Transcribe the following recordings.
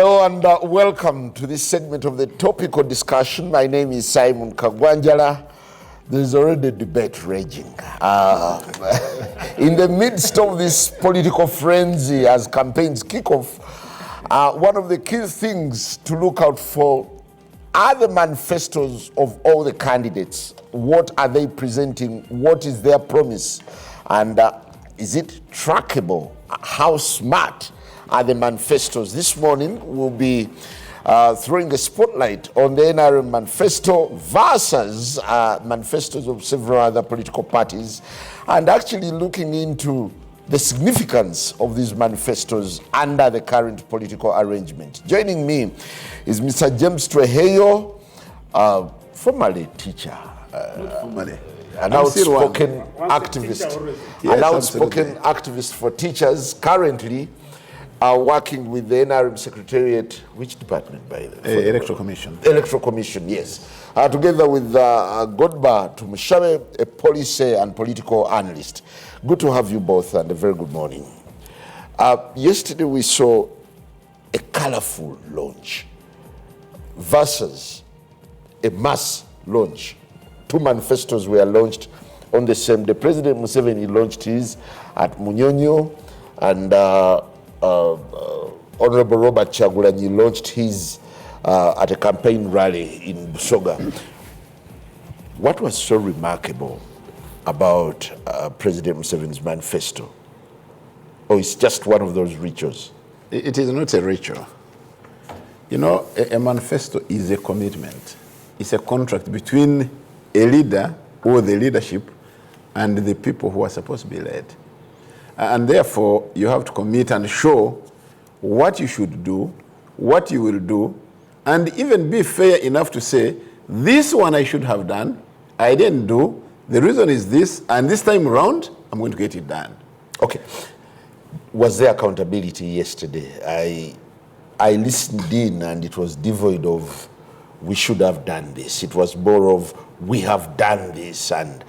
Hello and welcome to this segment of the topical discussion. My name is Simon Kagwanjala. There is already a debate raging. In the midst of this political frenzy as campaigns kick off, one of the key things to look out for are the manifestos of all the candidates. What are they presenting? What is their promise? And is it trackable? How smart are the manifestos? This morning we'll be throwing a spotlight on the NRM manifesto versus manifestos of several other political parties, and actually looking into the significance of these manifestos under the current political arrangement. Joining me is Mr. James Tweheyo, formerly teacher, an outspoken activist, an outspoken activist for teachers, currently working with the NRM Secretariat, which department by the way? Electoral Commission. Electoral Commission, yes. Together with Godba Tumushabe, a policy and political analyst. Good to have you both and a very good morning. Yesterday we saw a colorful launch versus a mass launch. Two manifestos were launched on the same day. President Museveni launched his at Munyonyo, and Honorable Robert Chagulanyi launched his at a campaign rally in Busoga. What was so remarkable about President Museveni's manifesto? Or it's just one of those rituals? It is not a ritual. You know, a manifesto is a commitment. It's a contract between a leader or the leadership and the people who are supposed to be led. And therefore, you have to commit and show what you should do, what you will do, and even be fair enough to say, this one I should have done, I didn't do, the reason is this, and this time around, I'm going to get it done. Okay. Was there accountability yesterday? I listened in and it was devoid of, we should have done this. It was more of, we have done this, and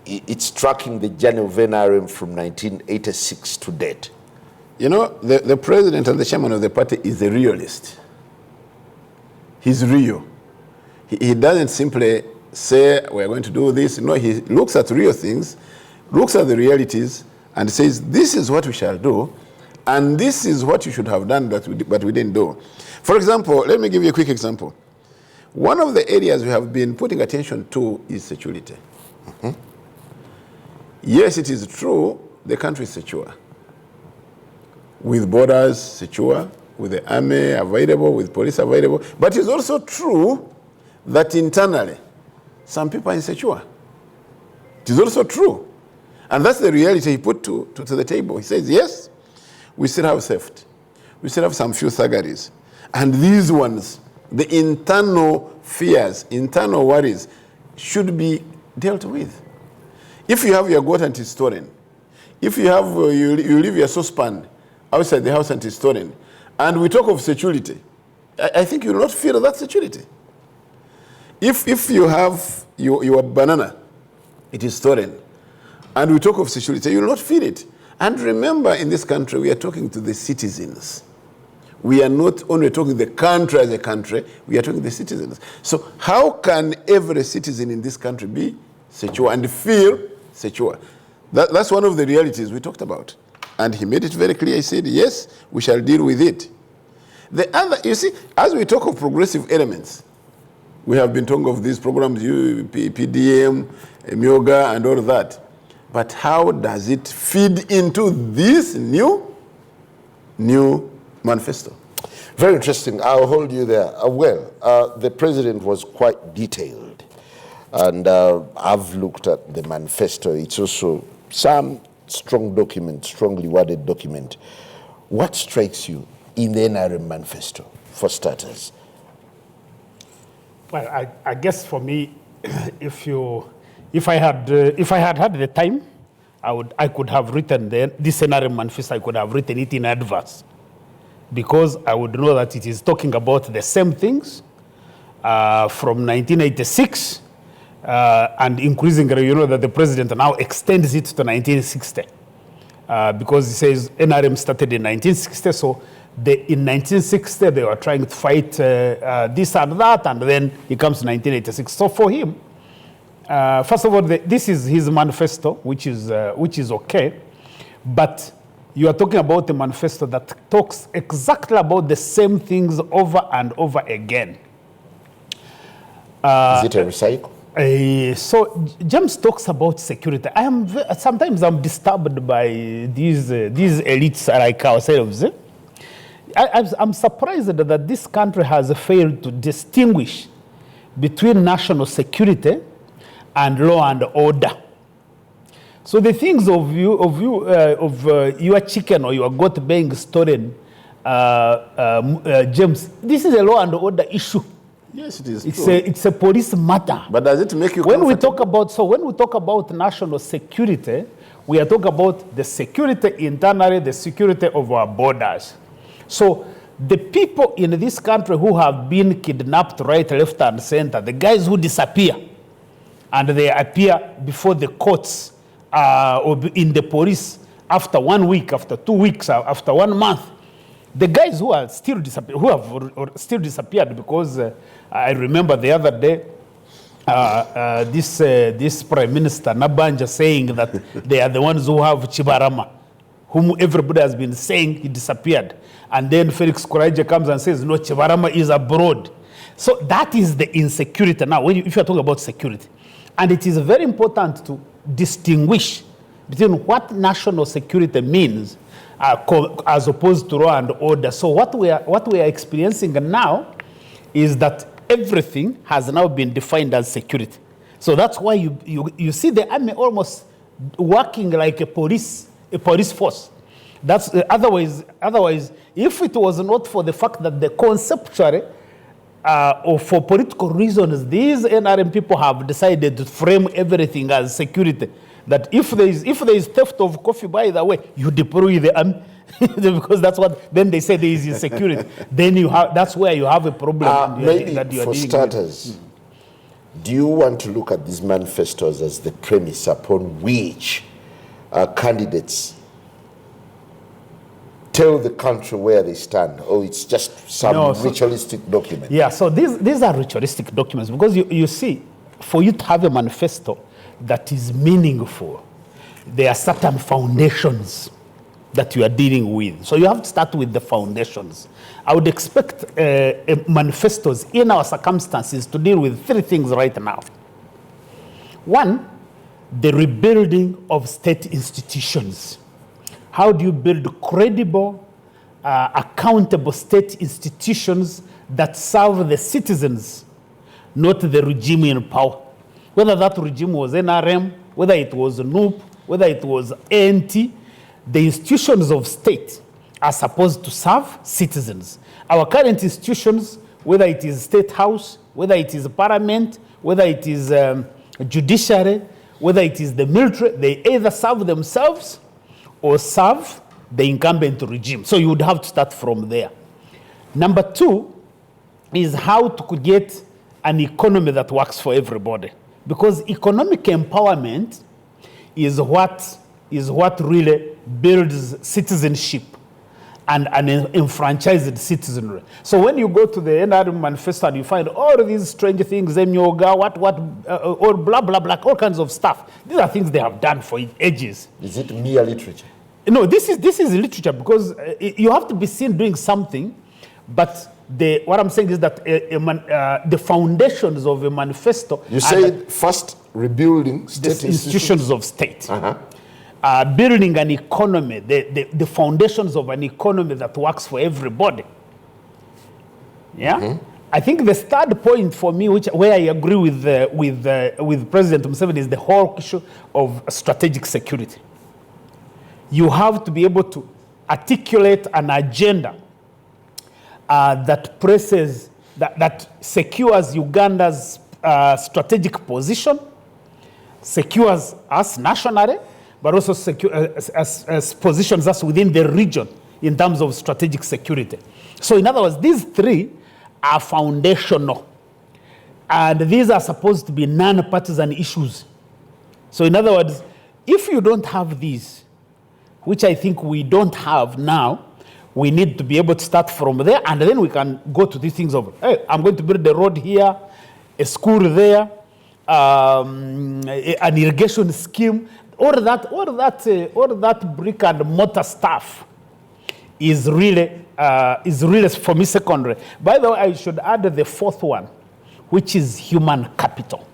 it's tracking the journey of NRM from 1986 to date. You know, the president and the chairman of the party is a realist. He's real. He doesn't simply say, we're going to do this. No, he looks at real things, looks at the realities, and says, this is what we shall do, and this is what you should have done, but we didn't do. For example, let me give you a quick example. One of the areas we have been putting attention to is security. Mm-hmm. Yes, it is true, the country is secure. With borders secure, with the army available, with police available. But it's also true that internally, some people are insecure. It is also true. And that's the reality he put to the table. He says, yes, we still have theft. We still have some few thuggeries. And these ones, the internal fears, internal worries, should be dealt with. If you have your goat and it's stolen, if you have you leave your saucepan outside the house and it's stolen, and we talk of security, I think you will not feel that security. If you have your banana, it is stolen, and we talk of security, you will not feel it. And remember, in this country, we are talking to the citizens. We are not only talking the country as a country, we are talking the citizens. So how can every citizen in this country be secure and feel secure? That's one of the realities we talked about. And he made it very clear. He said, yes, we shall deal with it. The other, you see, as we talk of progressive elements, we have been talking of these programs, PDM, Myoga, and all of that. But how does it feed into this new manifesto? Very interesting. I'll hold you there. The president was quite detailed. And I've looked at the manifesto. It's also some strong document, strongly worded document. What strikes you in the NRM manifesto, for starters? Well, I guess for me, if I had the time, I could have written this NRM manifesto. I could have written it in advance, because I would know that it is talking about the same things from 1986. And increasing, you know, that the president now extends it to 1960 because he says NRM started in 1960, so in 1960, they were trying to fight this and that, and then it comes to 1986. So for him, first of all, this is his manifesto, which is okay, but you are talking about a manifesto that talks exactly about the same things over and over again. Is it a recycle? So James talks about security. Sometimes I'm disturbed by these elites like ourselves. I'm surprised that this country has failed to distinguish between national security and law and order. So the things of your chicken or your goat being stolen, James, this is a law and order issue. Yes, it is It's true. it's a police matter. But does it make you When we comfortable? talk about national security, we are talking about the security internally, the security of our borders. So the people in this country who have been kidnapped right, left, and center, the guys who disappear, and they appear before the courts or in the police after 1 week, after 2 weeks, after 1 month, the guys who are still disappeared, who have or still disappeared, because I remember the other day this Prime Minister Nabanja saying that they are the ones who have Chibarama, whom everybody has been saying he disappeared. And then Felix Kuraija comes and says, no, Chibarama is abroad. So that is the insecurity now, if you're talking about security. And it is very important to distinguish between what national security means as opposed to law and order. So what we are experiencing now is that everything has now been defined as security. So that's why you see the army almost working like a police force. That's otherwise, if it was not for the fact that the conceptually or for political reasons, these NRM people have decided to frame everything as security. That if there is theft of coffee, by the way, you deploy the army because that's what. Then they say there is insecurity. Then that's where you have a problem. Maybe for starters, do you want to look at these manifestos as the premise upon which candidates tell the country where they stand, or it's just some ritualistic document? Yeah, so these are ritualistic documents because you see, for you to have a manifesto that is meaningful, there are certain foundations that you are dealing with. So you have to start with the foundations. I would expect manifestos in our circumstances to deal with 3 things right now. One, the rebuilding of state institutions. How do you build credible, accountable state institutions that serve the citizens, not the regime in power? Whether that regime was NRM, whether it was NUP, whether it was ANT, the institutions of state are supposed to serve citizens. Our current institutions, whether it is State House, whether it is Parliament, whether it is judiciary, whether it is the military, they either serve themselves or serve the incumbent regime. So you would have to start from there. Number 2 is how to get an economy that works for everybody. Because economic empowerment is what really builds citizenship and enfranchised citizenry. So when you go to the NRM manifesto and you find all these strange things, yoga, or blah, blah, blah, all kinds of stuff. These are things they have done for ages. Is it mere literature? No, this is literature because you have to be seen doing something, but what I'm saying is that the foundations of a manifesto. You said first rebuilding state institutions of state. Building an economy, the foundations of an economy that works for everybody. Yeah? Mm-hmm. I think the third point for me, where I agree with President Museveni, is the whole issue of strategic security. You have to be able to articulate an agenda that presses, that secures Uganda's strategic position, secures us nationally, but also as positions us within the region in terms of strategic security. So in other words, these 3 are foundational. And these are supposed to be non-partisan issues. So in other words, if you don't have these, which I think we don't have now, we need to be able to start from there, and then we can go to these things of, hey, I'm going to build a road here, a school there, an irrigation scheme. All that brick and mortar stuff is really for me secondary. By the way, I should add the fourth one, which is human capital.